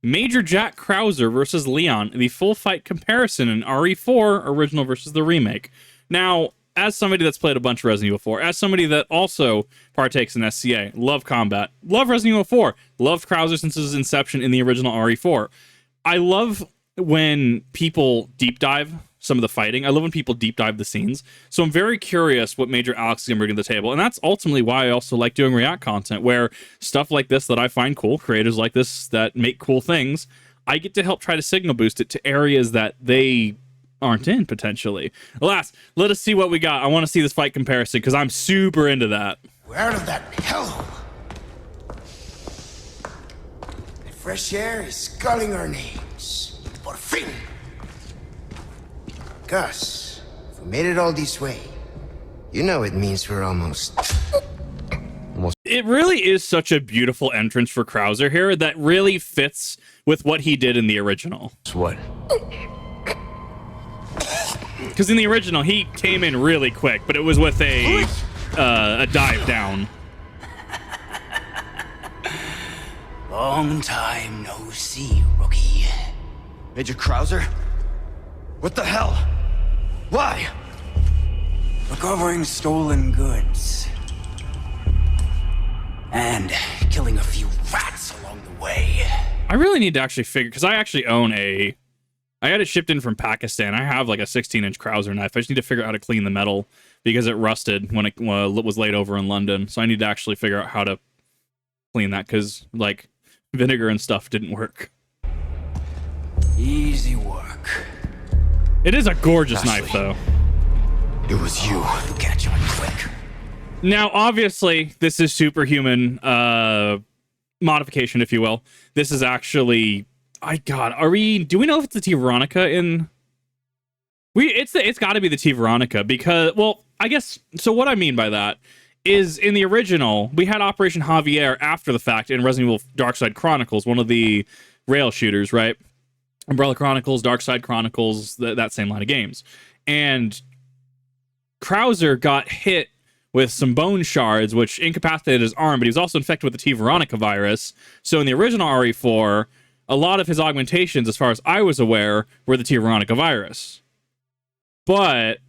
Major Jack Krauser versus Leon, the full fight comparison in RE4 original versus the remake. Now, as somebody that's played a bunch of Resident Evil 4, as somebody that also partakes in SCA, love combat, love Resident Evil 4, loved Krauser since his inception in the original RE4. I love when people deep dive some of the fighting. I love when people deep dive the scenes. So I'm very curious what Major Alex is going to bring to the table. And that's ultimately why I also like doing React content, where stuff like this that I find cool, creators like this that make cool things, I get to help try to signal boost it to areas that they aren't in, potentially. Alas, let us see what we got. I want to see this fight comparison, because I'm super into that. We're out of that hellhole. The fresh air is sculling our names. Por fin. Gus, if we made it all this way, you know it means we're almost... It really is such a beautiful entrance for Krauser here that really fits with what he did in the original. What? Because in the original, he came in really quick, but it was with a dive down. Long time no see, rookie. Major Krauser? What the hell? Why? Recovering stolen goods. And killing a few rats along the way. I really need to actually figure, because I actually own I had it shipped in from Pakistan. I have like a 16-inch Krauser knife. I just need to figure out how to clean the metal because it rusted when it was laid over in London. So I need to actually figure out how to clean that, because like vinegar and stuff didn't work. Easy work. It is a gorgeous knife, though. It was you. You'll catch on quick. Now, obviously, this is superhuman modification, if you will. This is actually... do we know if it's the T Veronica in... It's got to be the T Veronica, because... Well, I guess... So what I mean by that is, in the original, we had Operation Javier after the fact in Resident Evil Darkside Chronicles, one of the rail shooters, right? Umbrella Chronicles, Darkside Chronicles, that same line of games. And Krauser got hit with some bone shards, which incapacitated his arm, but he was also infected with the T Veronica virus. So in the original RE4, a lot of his augmentations, as far as I was aware, were the T Veronica virus. But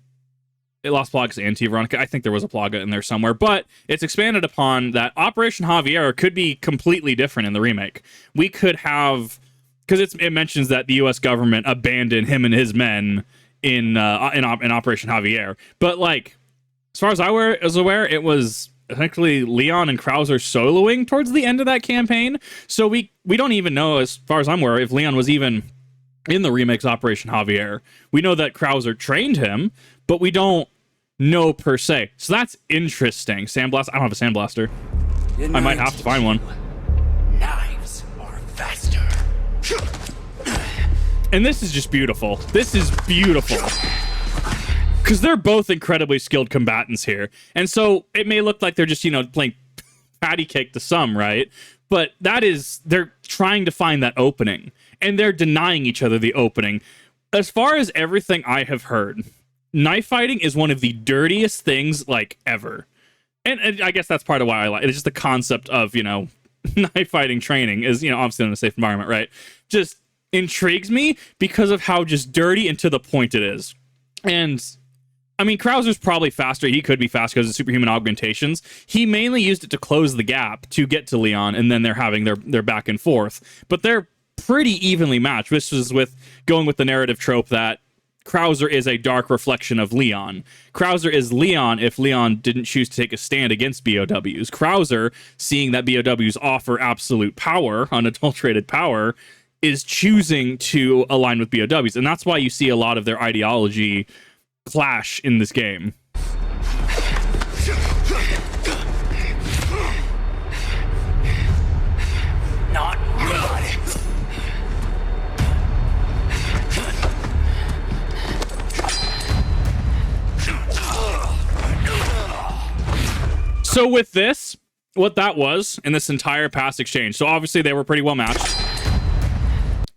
it lost Plagas and T Veronica. I think there was a Plaga in there somewhere, but it's expanded upon that Operation Javier could be completely different in the remake. We could have... Because it mentions that the U.S. government abandoned him and his men in Operation Javier. But, like, as far as I was aware, it was essentially Leon and Krauser soloing towards the end of that campaign. So we don't even know, as far as I'm aware, if Leon was even in the remake's Operation Javier. We know that Krauser trained him, but we don't know per se. So that's interesting. Sandblast. I don't have a sandblaster. I might have to find one. Knives are faster. And this is just beautiful. This is beautiful. Because they're both incredibly skilled combatants here. And so it may look like they're just, playing patty cake to some, right? But they're trying to find that opening. And they're denying each other the opening. As far as everything I have heard, knife fighting is one of the dirtiest things, like, ever. And I guess that's part of why I like it. It's just the concept of, knife fighting training is, obviously in a safe environment, right? Just intrigues me because of how just dirty and to the point it is. And I mean, Krauser's probably faster. He could be fast because of superhuman augmentations. He mainly used it to close the gap to get to Leon, and then they're having their back and forth. But they're pretty evenly matched. This is going with the narrative trope that Krauser is a dark reflection of Leon. Krauser is Leon if Leon didn't choose to take a stand against BOWs. Krauser, seeing that BOWs offer absolute power, unadulterated power, is choosing to align with BOWs. And that's why you see a lot of their ideology clash in this game. Not good. So with this, what that was in this entire past exchange, so obviously they were pretty well matched.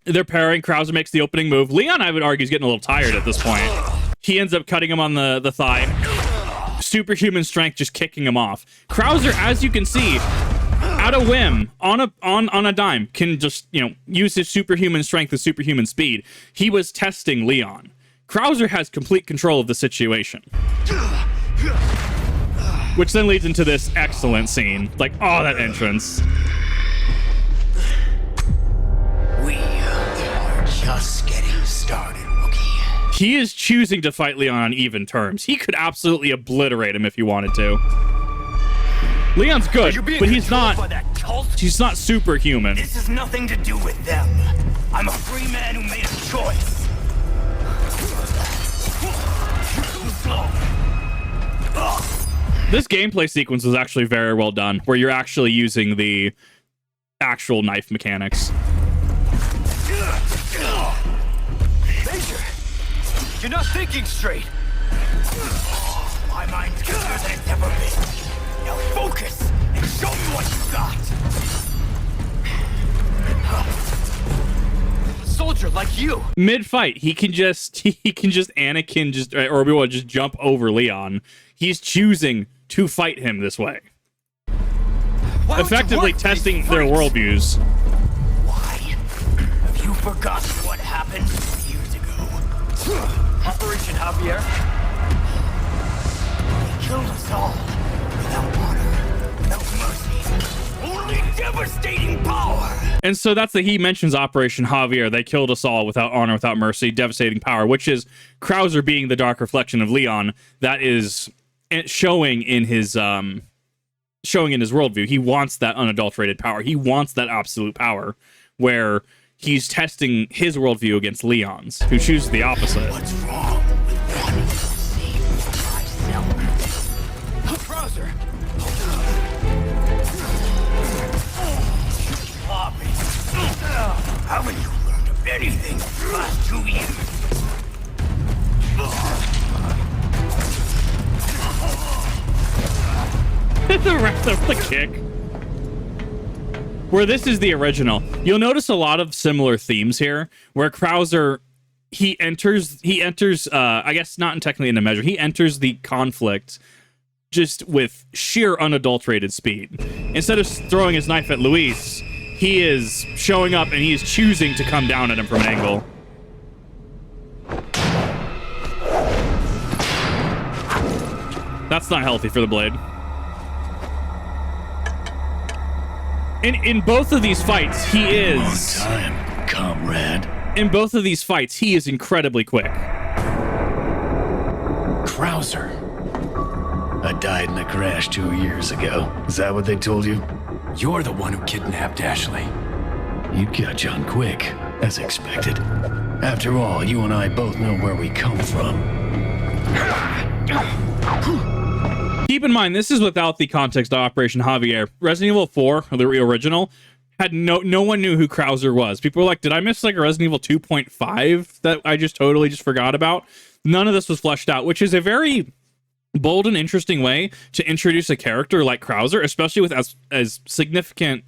They're pairing. Krauser makes the opening move. Leon, I would argue, is getting a little tired at this point. He ends up cutting him on the thigh. Superhuman strength just kicking him off. Krauser, as you can see, at a whim, on a dime, can just, you know, use his superhuman strength and superhuman speed. He was testing Leon. Krauser has complete control of the situation. Which then leads into this excellent scene. Like, oh, that entrance. We are just getting started, Wookie. He is choosing to fight Leon on even terms. He could absolutely obliterate him if he wanted to. Leon's good, but he's not superhuman. This has nothing to do with them. I'm a free man who made a choice. This gameplay sequence was actually very well done, where you're actually using the actual knife mechanics. Major, you're not thinking straight. My mind's clearer than it's ever been. Now focus and show me what you got. A soldier like you. Mid-fight, he can just Anakin just or Obi-Wan just jump over Leon. He's choosing to fight him this way. Effectively testing their worldviews. Why? Have you forgotten what happened years ago? Operation Javier? They killed us all. Without honor, without mercy. Only devastating power! And so he mentions Operation Javier. They killed us all without honor, without mercy, devastating power, which is Krauser being the dark reflection of Leon. That is showing in his worldview. He wants that unadulterated power. He wants that absolute power, where he's testing his worldview against Leon's, who chooses the opposite. What's wrong with wanting to save myself? Krauser! Sloppy. Haven't you learned of anything in the last 2 years? The rest of the kick. Where this is the original. You'll notice a lot of similar themes here, where Krauser, he enters, I guess not technically in a measure, he enters the conflict just with sheer unadulterated speed. Instead of throwing his knife at Luis, he is showing up and he is choosing to come down at him from an angle. That's not healthy for the blade. In both of these fights, he is... Long time, comrade. In both of these fights, he is incredibly quick. Krauser. I died in a crash 2 years ago. Is that what they told you? You're the one who kidnapped Ashley. You'd catch on quick, as expected. After all, you and I both know where we come from. Keep in mind, this is without the context of Operation Javier. Resident Evil 4, the original, had no one knew who Krauser was. People were like, did I miss like a Resident Evil 2.5 that I totally forgot about? None of this was fleshed out, which is a very bold and interesting way to introduce a character like Krauser, especially with as significant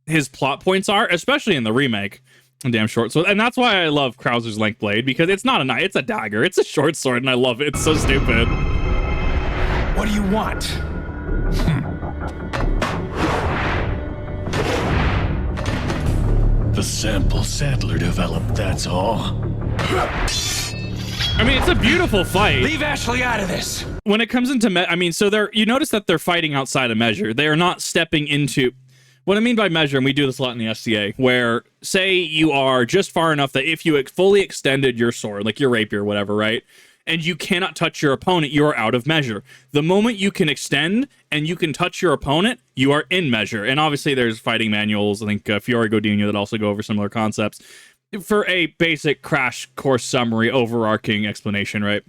his plot points are, especially in the remake. Damn short sword. And that's why I love Krauser's length blade, because it's not a knife, it's a dagger. It's a short sword, and I love it. It's so stupid. What do you want? The sample Sadler developed, that's all. I mean, it's a beautiful fight. Leave Ashley out of this. When it comes into so you notice that they're fighting outside of measure. They are not stepping into what I mean by measure, and we do this a lot in the SCA, where say you are just far enough that if you fully extended your sword, like your rapier or whatever, right, and you cannot touch your opponent, you are out of measure. The moment you can extend and you can touch your opponent, you are in measure. And obviously there's fighting manuals, I think Fiore Godinho, that also go over similar concepts. For a basic crash course summary, overarching explanation, right?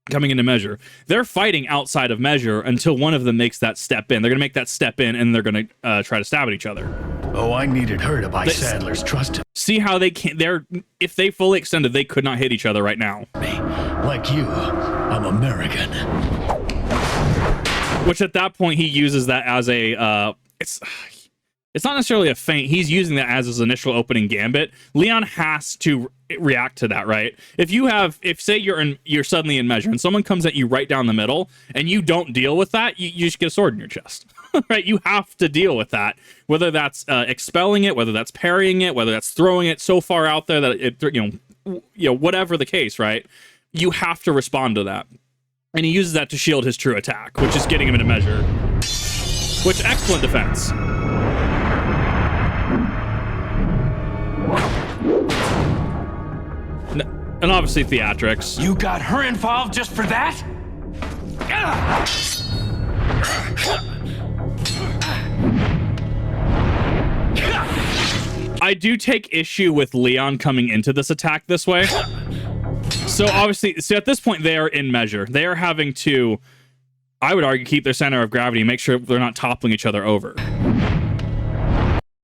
Coming into measure. They're fighting outside of measure until one of them makes that step in. They're going to make that step in, and they're going to try to stab at each other. Oh, I needed her to buy Sadler's trust. See how they can't... If they fully extended, they could not hit each other right now. Like you, I'm American. Which at that point, he uses that as a... It's not necessarily a feint. He's using that as his initial opening gambit. Leon has to react to that, right? If say you're suddenly in measure and someone comes at you right down the middle and you don't deal with that, you just get a sword in your chest. right? You have to deal with that, whether that's expelling it, whether that's parrying it, whether that's throwing it so far out there that it, whatever the case, right? You have to respond to that. And he uses that to shield his true attack, which is getting him into measure. Which, excellent defense. And obviously theatrics. You got her involved just for that? I do take issue with Leon coming into this attack this way. So obviously, at this point, they are in measure. They are having to, I would argue, keep their center of gravity, make sure they're not toppling each other over.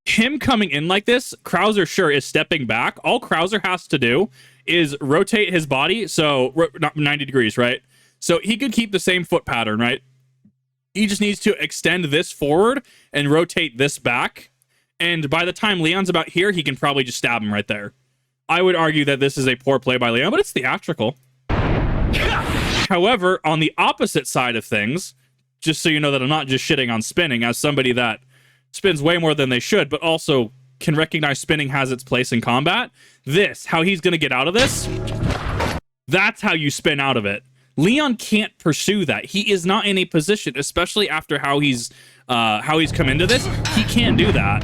Him coming in like this, Krauser sure is stepping back. All Krauser has to do is rotate his body, so 90 degrees, right? So he could keep the same foot pattern, right? He just needs to extend this forward and rotate this back. And by the time Leon's about here, he can probably just stab him right there. I would argue that this is a poor play by Leon, but it's theatrical. However, on the opposite side of things, just so you know that I'm not just shitting on spinning, as somebody that spins way more than they should, but also can recognize spinning has its place in combat, how he's going to get out of this, that's how you spin out of it. Leon can't pursue that. He is not in a position, especially after how he's come into this. He can't do that.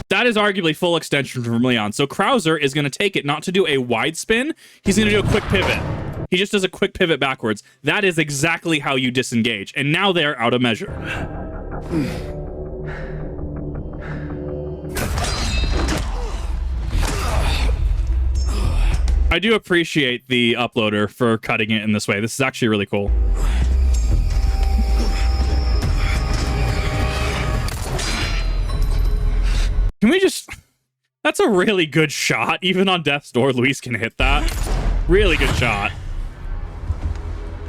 That is arguably full extension from Leon. So Krauser is going to take it not to do a wide spin. He's going to do a quick pivot. He just does a quick pivot backwards. That is exactly how you disengage. And now they're out of measure. I do appreciate the uploader for cutting it in this way. This is actually really cool. Can we just... That's a really good shot. Even on death's door, Luis can hit that. Really good shot.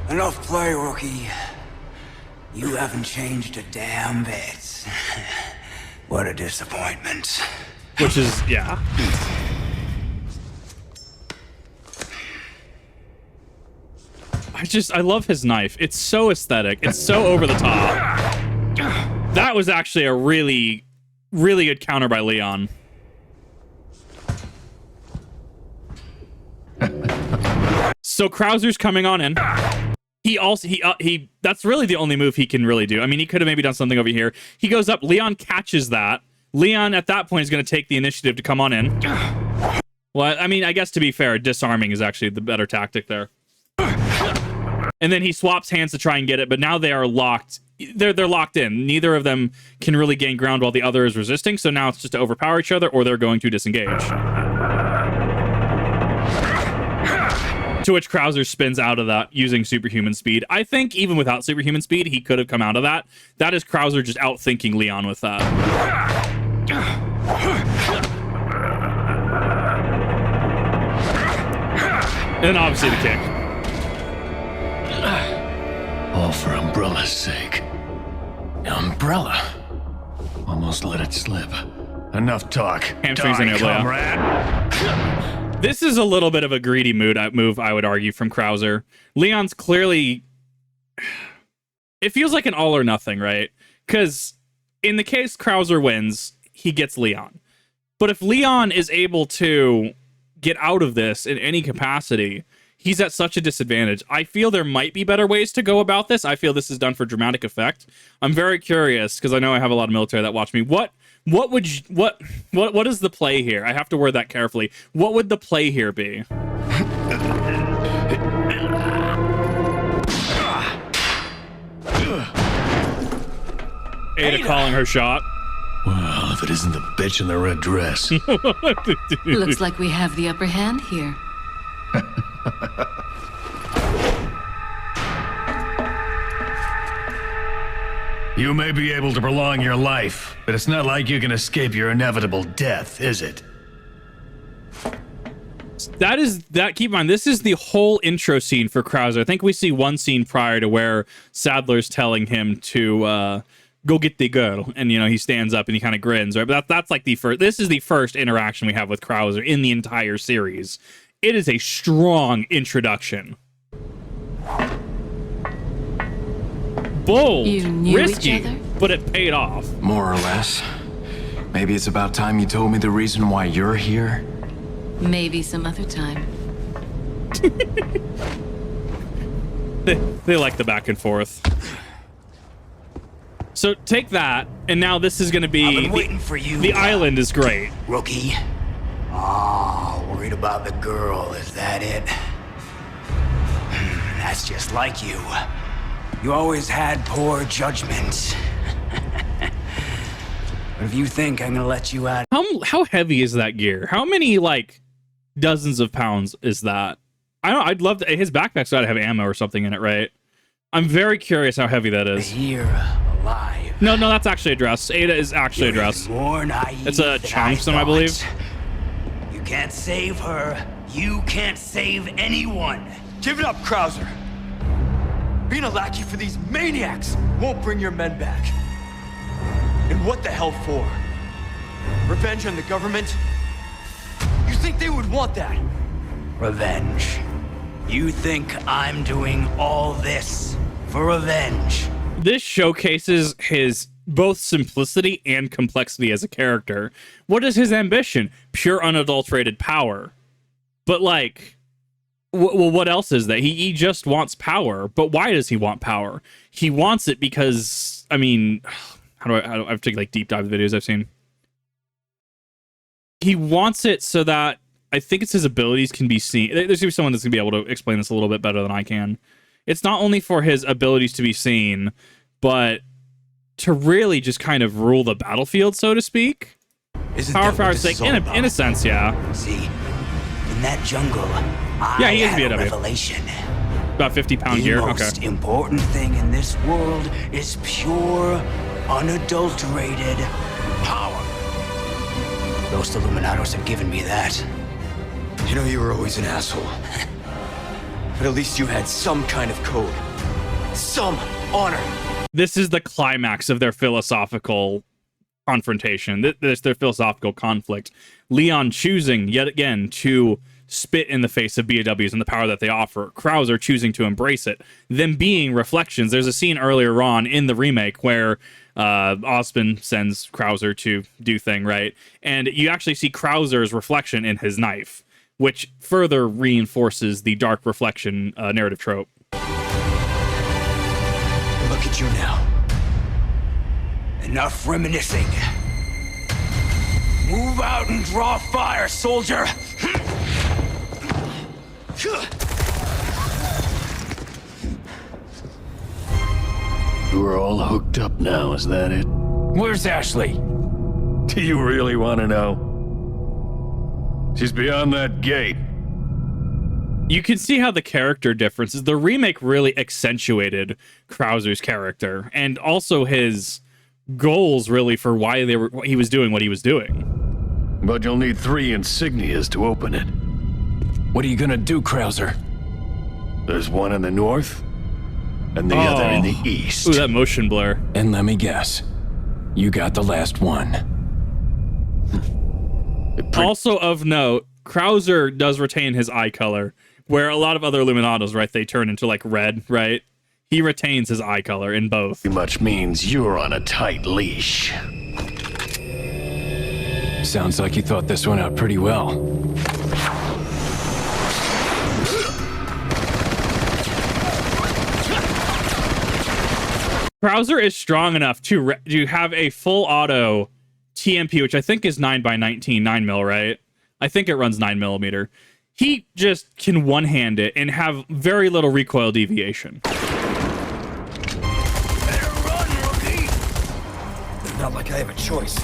Enough play, rookie. You haven't changed a damn bit. What a disappointment. Which is, yeah. I love his knife. It's so aesthetic. It's so over the top. That was actually a really, really good counter by Leon. So Krauser's coming on in. He also, that's really the only move he can really do. I mean, he could have maybe done something over here. He goes up. Leon catches that. Leon, at that point, is going to take the initiative to come on in. Well, I mean, I guess to be fair, disarming is actually the better tactic there. And then he swaps hands to try and get it, but now they are locked. They're locked in. Neither of them can really gain ground while the other is resisting, so now it's just to overpower each other, or they're going to disengage. To which Krauser spins out of that using superhuman speed. I think even without superhuman speed, he could have come out of that. That is Krauser just outthinking Leon with that. And then obviously the kick. All for Umbrella's sake. Umbrella? Almost let it slip. Enough talk. Hamstrings in there, comrade. This is a little bit of a greedy move, I would argue, from Krauser. Leon's clearly... It feels like an all or nothing, right? Because in the case Krauser wins, he gets Leon. But if Leon is able to get out of this in any capacity, he's at such a disadvantage. I feel there might be better ways to go about this. I feel this is done for dramatic effect. I'm very curious, because I know I have a lot of military that watch me. What is the play here? I have to word that carefully. What would the play here be? Ada calling her shot. Well, if it isn't the bitch in the red dress. Looks like we have the upper hand here. You may be able to prolong your life, but it's not like you can escape your inevitable death, is it? Keep in mind, this is the whole intro scene for Krauser. I think we see one scene prior to where Sadler's telling him to go get the girl, and he stands up and he kind of grins, right? But that's like the first. This is the first interaction we have with Krauser in the entire series. It is a strong introduction. bold, You knew risky, each other? but it paid off. More or less. Maybe it's about time you told me the reason why you're here. Maybe some other time. They like the back and forth. So take that, and now this is going to be... I've been waiting for you. The island is great. Rookie. Oh, worried about the girl, is that it? That's just like you. You always had poor judgment. But if you think I'm gonna let you out... How heavy is that gear? How many, like, dozens of pounds is that? I don't know, I'd love to... His backpack's got to have ammo or something in it, right? I'm very curious how heavy that is. Here, alive. No, that's actually a dress. Ada is actually a You're dress. even more naive It's a than Chongston, I believe. thought. You can't save her. You can't save anyone. Give it up, Krauser. Being a lackey for these maniacs won't bring your men back. And what the hell for? Revenge on the government? You think they would want that? Revenge. You think I'm doing all this for revenge? This showcases his both simplicity and complexity as a character. What is his ambition? Pure unadulterated power. But like, well, what else is that? He just wants power. But why does he want power? He wants it because, I mean, I've taken like deep dive videos I've seen. He wants it so that I think it's his abilities can be seen. There's going to be someone that's going to be able to explain this a little bit better than I can. It's not only for his abilities to be seen, but to really just kind of rule the battlefield, so to speak. Isn't Power that for what our this sake, is all in about? a sense, yeah. See, in that jungle, Yeah, I he is had a BW. revelation. About 50-pound The gear. Okay. most important thing in this world is pure, unadulterated power. Those Illuminados have given me that. You know you were always an asshole. But at least you had some kind of code. Some honor. This is the climax of their philosophical confrontation. This their philosophical conflict. Leon choosing, yet again, to spit in the face of BOWs and the power that they offer. Krauser choosing to embrace it. Them being reflections. There's a scene earlier on in the remake where Osmond sends Krauser to do thing, right? And you actually see Krauser's reflection in his knife, which further reinforces the dark reflection narrative trope. Look at you now. Enough reminiscing. Move out and draw fire, soldier! We're all hooked up now, is that it? Where's Ashley? Do you really want to know? She's beyond that gate. You can see how the character differences. The remake really accentuated Krauser's character and also his goals, really, for why he was doing what he was doing. But you'll need 3 insignias to open it. What are you gonna do, Krauser? There's one in the north, and the other in the east. Ooh, that motion blur. And let me guess. You got the last one. Also of note, Krauser does retain his eye color, where a lot of other Illuminados, right, they turn into like red, right? He retains his eye color in both. Pretty much means you're on a tight leash. Sounds like you thought this one out pretty well. Krauser is strong enough to have a full auto TMP, which I think is 9x19, 9mm, right? I think it runs 9mm. He just can one-hand it and have very little recoil deviation. Better run, rookie! Not like I have a choice.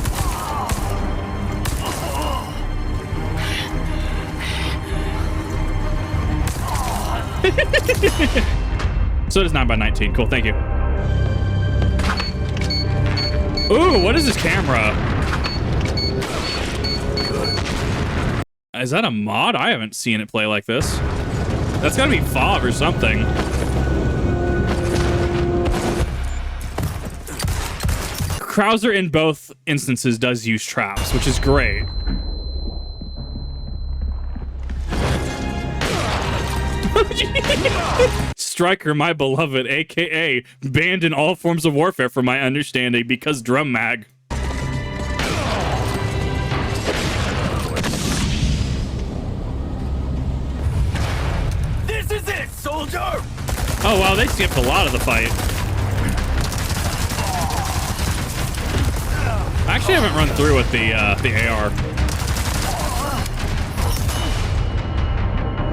So does 9x19. Cool, thank you. Ooh, what is this camera? Is that a mod? I haven't seen it play like this. That's gotta be FOV or something. Krauser in both instances does use traps, which is great. Striker, my beloved, aka banned in all forms of warfare from my understanding because drum mag. This is it, soldier! Oh wow, they skipped a lot of the fight. I actually haven't run through with the AR.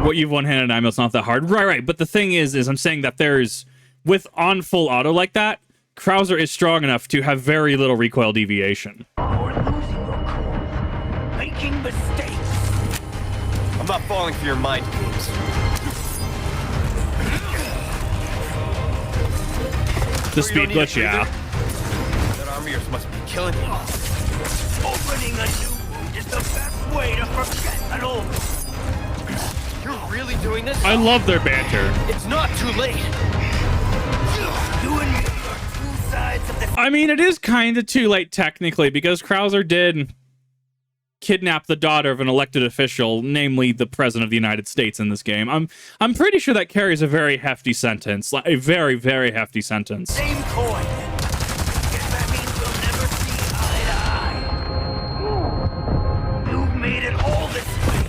What you've one-handed ammo, it's not that hard. Right. But the thing is I'm saying that with on full auto like that, Krauser is strong enough to have very little recoil deviation. You're losing your cool. Making mistakes. I'm not falling for your mind games. The speed glitch, yeah. That arm of yours must be killing you. Opening a new wound is the best way to forget an old one. You're really doing this? I love their banter. It's not too late. You and me are two sides of the... I mean, it is kind of too late technically because Krauser did kidnap the daughter of an elected official, namely the president of the United States in this game. I'm pretty sure that carries a very hefty sentence, like a very, very hefty sentence. Same coin. Guess that means we'll never see eye to eye. You've made it all this way.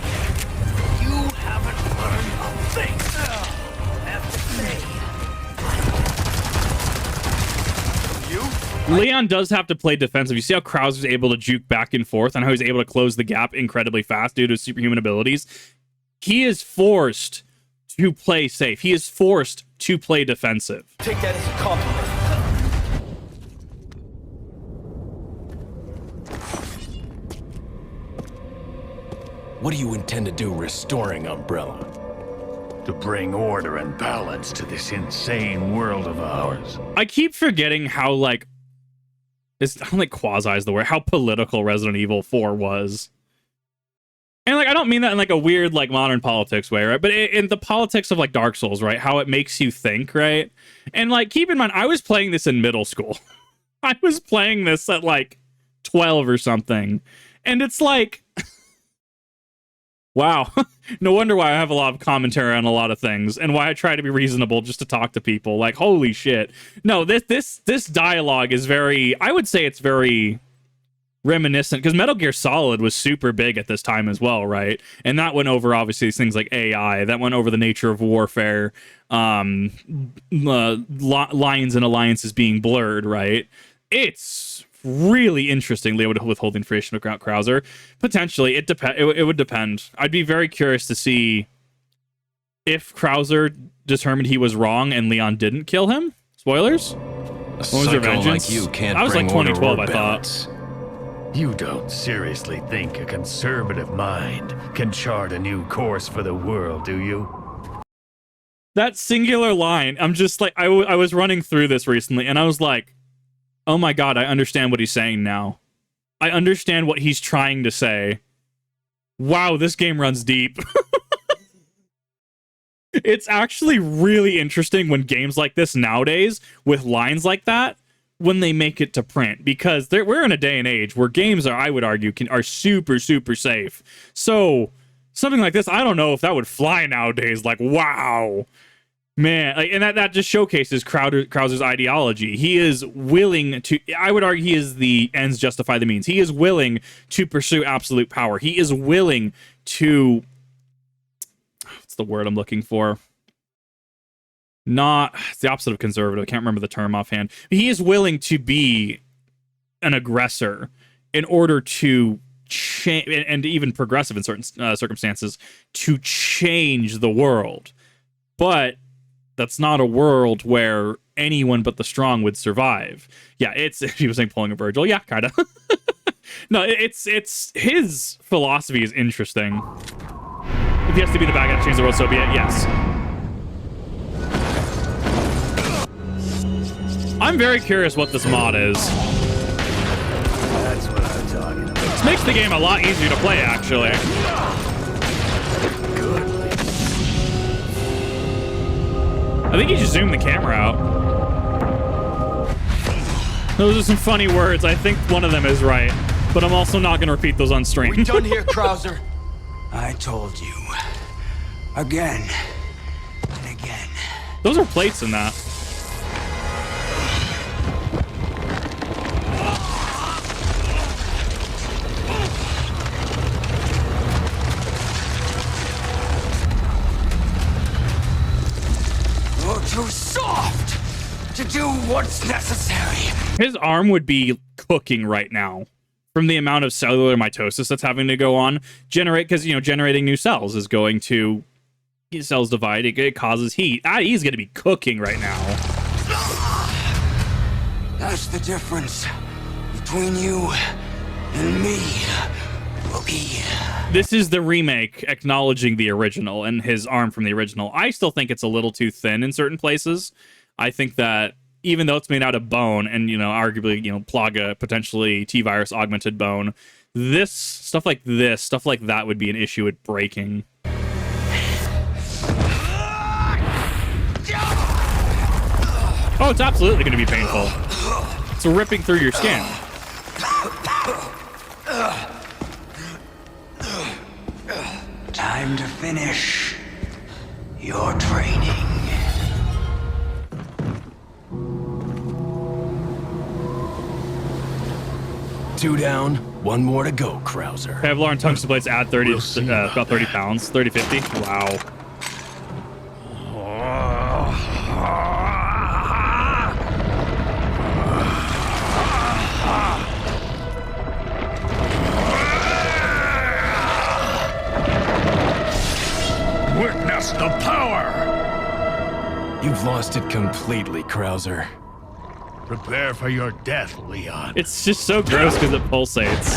You haven't learned a thing. I have to say. You? Leon does have to play defensive. You see how Krauser's able to juke back and forth and how he's able to close the gap incredibly fast due to his superhuman abilities. He is forced to play safe. He is forced to play defensive. Take that as a compliment. What do you intend to do restoring Umbrella? To bring order and balance to this insane world of ours. I keep forgetting how, like, it's like quasi is the word, how political Resident Evil 4 was. And, like, I don't mean that in, like, a weird, like, modern politics way, right? But in the politics of, like, Dark Souls, right? How it makes you think, right? And, like, keep in mind, I was playing this in middle school. I was playing this at, like, 12 or something. And it's like... Wow. No wonder why I have a lot of commentary on a lot of things and why I try to be reasonable just to talk to people. Like, holy shit. No, this dialogue is very, I would say it's very reminiscent because Metal Gear Solid was super big at this time as well, right? And that went over obviously things like AI, that went over the nature of warfare, lines and alliances being blurred, right? It's really interestingly withholding information about Krauser. Potentially, it would depend. I'd be very curious to see if Krauser determined he was wrong and Leon didn't kill him. Spoilers. A What was their psycho vengeance? like you can't I was like bring order 2012, or I thought. balance. You don't seriously think a conservative mind can chart a new course for the world, do you? That singular line, I'm just like, I was running through this recently and I was like, oh my god, I understand what he's saying now. I understand what he's trying to say. Wow, this game runs deep. It's actually really interesting when games like this nowadays, with lines like that, when they make it to print. Because we're in a day and age where games are, I would argue, are super, super safe. So, something like this, I don't know if that would fly nowadays. Like, wow. Man, like, and that just showcases Krauser's ideology. He is willing to, I would argue he is the ends justify the means. He is willing to pursue absolute power. He is willing to, what's the word I'm looking for? It's the opposite of conservative. I can't remember the term offhand. He is willing to be an aggressor in order to change, and even progressive in certain circumstances, to change the world. But that's not a world where anyone but the strong would survive. Yeah, he was saying pulling a Virgil. Yeah, kind of. No, it's his philosophy is interesting. If he has to be the bad guy to change the world, so be it. Yes. I'm very curious what this mod is. That's what I'm talking about. This makes the game a lot easier to play, actually. I think you just zoomed the camera out. Those are some funny words. I think one of them is right, but I'm also not going to repeat those on stream. We done here, Krauser? I told you. Again and again. Those are plates in that. You're too soft to do what's necessary. His arm would be cooking right now from the amount of cellular mitosis that's having to go on. Because, generating new cells is going to... Cells divide, it causes heat. He's going to be cooking right now. That's the difference between you and me, Rookie. This is the remake acknowledging the original and his arm from the original. I still think it's a little too thin in certain places. I think that even though it's made out of bone and, arguably, Plaga, potentially T-virus augmented bone, stuff like that would be an issue with breaking. Oh, it's absolutely going to be painful. It's ripping through your skin. Time to finish your training. Two down, one more to go, Krauser. Kevlar and tungsten plates add 30, about 30 pounds, 30, 50. Wow. Witness the power! You've lost it completely, Krauser. Prepare for your death, Leon. It's just so gross because it pulsates.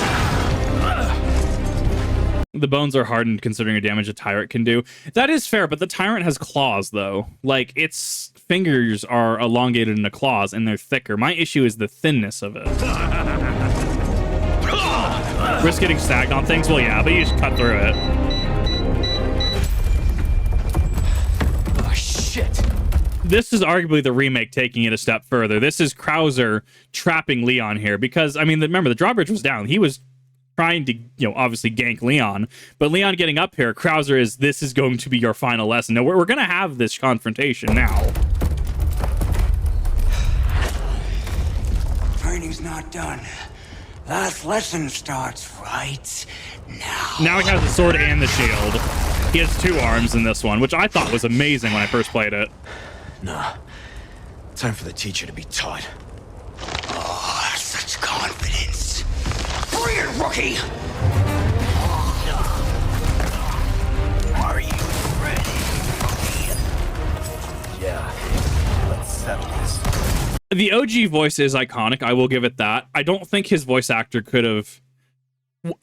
The bones are hardened considering the damage a tyrant can do. That is fair, but the tyrant has claws, though. Like, its fingers are elongated into claws, and they're thicker. My issue is the thinness of it. Risk getting stacked on things? Well, yeah, but you just cut through it. This is arguably the remake taking it a step further. This is Krauser trapping Leon here because, remember, the drawbridge was down. He was trying to, obviously gank Leon, but Leon getting up here, Krauser this is going to be your final lesson. No, we're going to have this confrontation now. Training's not done. Last lesson starts right now. Now he has the sword and the shield. He has two arms in this one, which I thought was amazing when I first played it. Nah. Time for the teacher to be taught. Oh, such confidence. Bring it, Rookie! Are you ready, Rookie? Yeah. Let's settle this. The OG voice is iconic. I will give it that. I don't think his voice actor could have...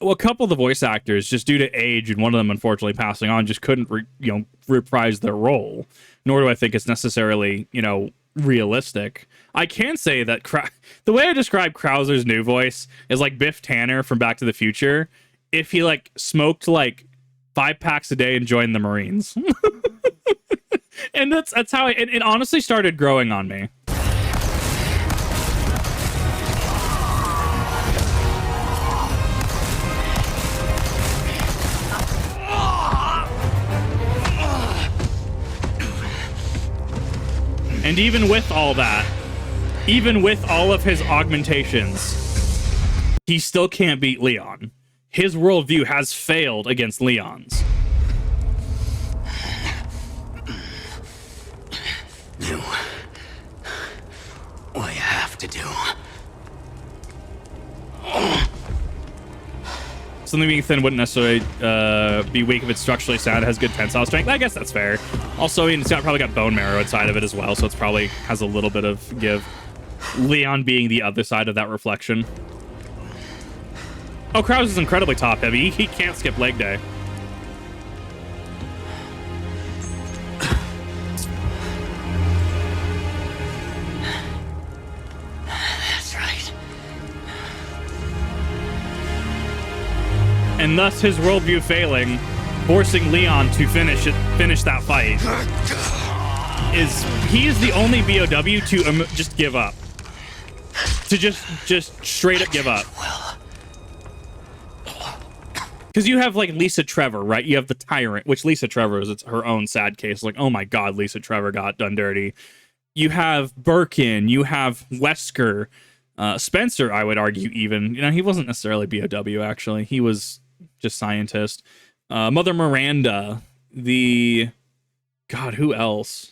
Well, a couple of the voice actors, just due to age, and one of them unfortunately passing on, just couldn't, reprise their role. Nor do I think it's necessarily, realistic. I can say that the way I describe Krauser's new voice is like Biff Tanner from Back to the Future if he smoked 5 packs a day and joined the Marines. And that's how it honestly started growing on me. And even with all that, even with all of his augmentations, he still can't beat Leon. His worldview has failed against Leon's. Do what you have to do. Something being thin wouldn't necessarily be weak if it's structurally sound. It has good tensile strength. I guess that's fair. Also, it's probably got bone marrow inside of it as well, so it's probably has a little bit of give. Leon being the other side of that reflection. Oh, Krauser's incredibly top heavy. He can't skip leg day. That's right. And thus his worldview failing, forcing Leon to finish that fight. He is the only BOW to just give up. To just straight up give up. Because because you have like Lisa Trevor, right? You have the Tyrant, which Lisa Trevor is her own sad case. Like, oh my God, Lisa Trevor got done dirty. You have Birkin, you have Wesker, Spencer, I would argue even. You know, he wasn't necessarily BOW, actually. He was just scientist. Mother Miranda, God, who else?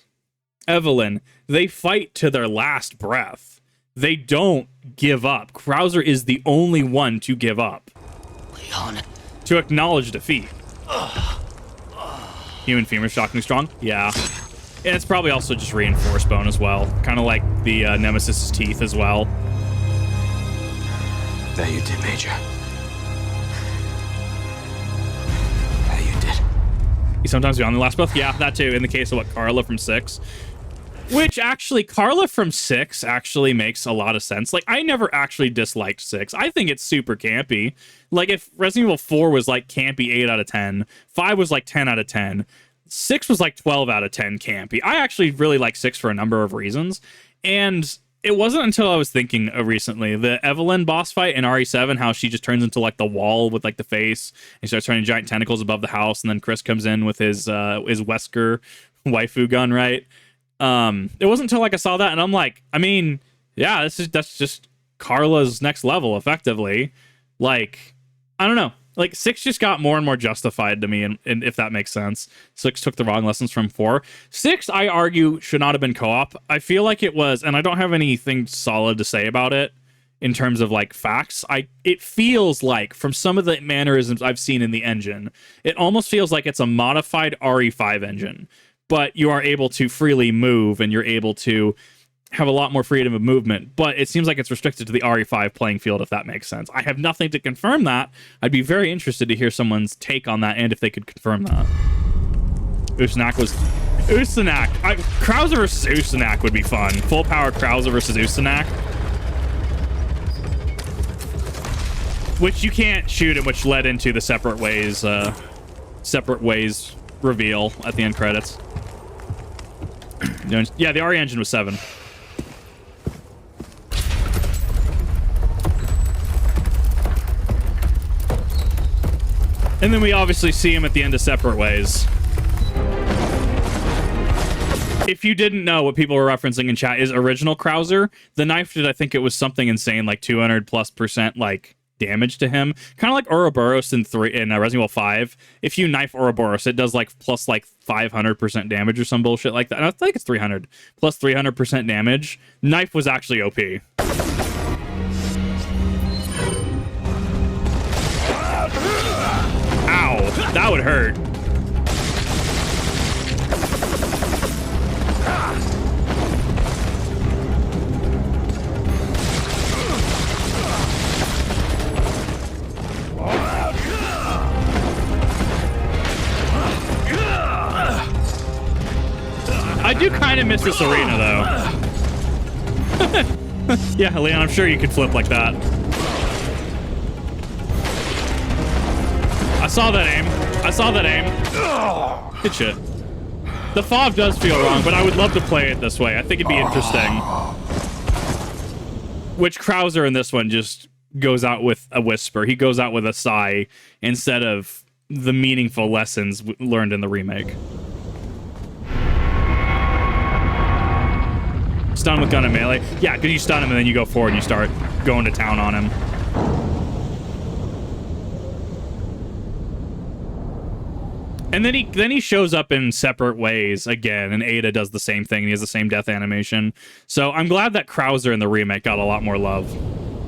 Evelyn. They fight to their last breath. They don't give up. Krauser is the only one to give up. Leon. To acknowledge defeat. Human femur shockingly strong? Yeah. And it's probably also just reinforced bone as well. Kind of like the Nemesis's teeth as well. That you did, Major. That you did. You sometimes be on the last breath? Yeah, that too. In the case of what, Carla from 6. Which actually, Carla from 6 actually makes a lot of sense. Like, I never actually disliked 6. I think it's super campy. Like, if Resident Evil 4 was like campy 8 out of 10, 5 was like 10 out of 10, 6 was like 12 out of 10 campy. I actually really like 6 for a number of reasons. And it wasn't until I was thinking recently, the Evelyn boss fight in RE7, how she just turns into like the wall with like the face and starts turning giant tentacles above the house. And then Chris comes in with his Wesker waifu gun, right? It wasn't until like I saw that and I'm like, I mean, yeah, that's just Carla's next level effectively. Like, I don't know. Like 6 just got more and more justified to me, and if that makes sense. 6 took the wrong lessons from 4. 6, I argue, should not have been co-op. I feel like it was, and I don't have anything solid to say about it in terms of like facts. It feels like, from some of the mannerisms I've seen in the engine, it almost feels like it's a modified RE5 engine, but you are able to freely move and you're able to have a lot more freedom of movement, but it seems like it's restricted to the RE5 playing field, if that makes sense. I have nothing to confirm that. I'd be very interested to hear someone's take on that and if they could confirm that. Usanak was... Usanak! Krauser versus Usanak would be fun. Full power Krauser versus Usanak. Which you can't shoot him, which led into the Separate Ways reveal at the end credits. Yeah, the RE engine was 7. And then we obviously see him at the end of Separate Ways. If you didn't know, what people were referencing in chat is original Krauser. The knife did, I think it was something insane, like 200+% like damage to him. Kind of like Ouroboros in Resident Evil 5. If you knife Ouroboros, it does like plus like 500% damage or some bullshit like that. And I think it's 300. Plus 300% damage. Knife was actually OP. Ow, that would hurt. I do kind of miss this arena, though. Yeah, Leon, I'm sure you could flip like that. I saw that aim. I saw that aim. Good shit. The FOV does feel wrong, but I would love to play it this way. I think it'd be interesting. Which Krauser in this one just goes out with a whisper. He goes out with a sigh instead of the meaningful lessons learned in the remake. Stun with gun and melee. Yeah, because you stun him and then you go forward and you start going to town on him. And then he shows up in Separate Ways again, and Ada does the same thing. He has the same death animation. So I'm glad that Krauser in the remake got a lot more love.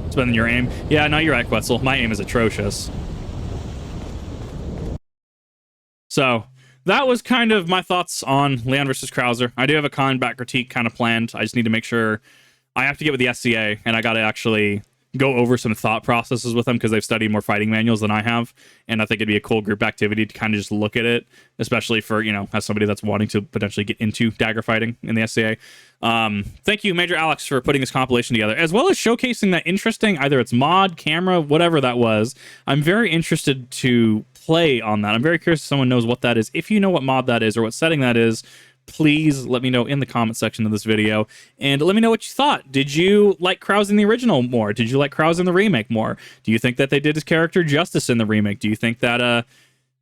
It's better than your aim. Yeah, no, you're right, Quetzal. My aim is atrocious. So that was kind of my thoughts on Leon versus Krauser. I do have a combat critique kind of planned. I just need to make sure I have to get with the SCA, and I got to actually go over some thought processes with them because they've studied more fighting manuals than I have, and I think it'd be a cool group activity to kind of just look at it, especially for, you know, as somebody that's wanting to potentially get into dagger fighting in the SCA. Thank you, Major Alex, for putting this compilation together, as well as showcasing that interesting, either it's mod, camera, whatever that was. I'm very interested to play on that. I'm very curious if someone knows what that is. If you know what mod that is or what setting that is, please let me know in the comment section of this video, and let me know what you thought. Did you like Krauser in the original more? Did you like Krauser in the remake more? Do you think that they did his character justice in the remake? Do you think that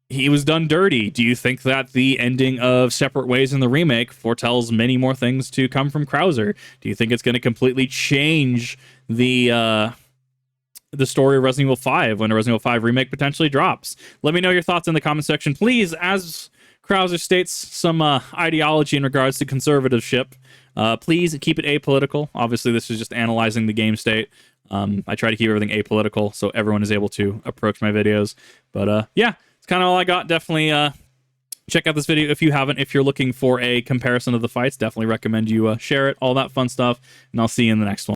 he was done dirty? Do you think that the ending of Separate Ways in the remake foretells many more things to come from Krauser? Do you think it's going to completely change the story of Resident Evil 5 when a Resident Evil 5 remake potentially drops? Let me know your thoughts in the comment section. Please, as Krauser states some ideology in regards to conservatorship, please keep it apolitical. Obviously, this is just analyzing the game state. I try to keep everything apolitical so everyone is able to approach my videos. But yeah, it's kind of all I got. Definitely check out this video if you haven't. If you're looking for a comparison of the fights, definitely recommend you share it, all that fun stuff. And I'll see you in the next one.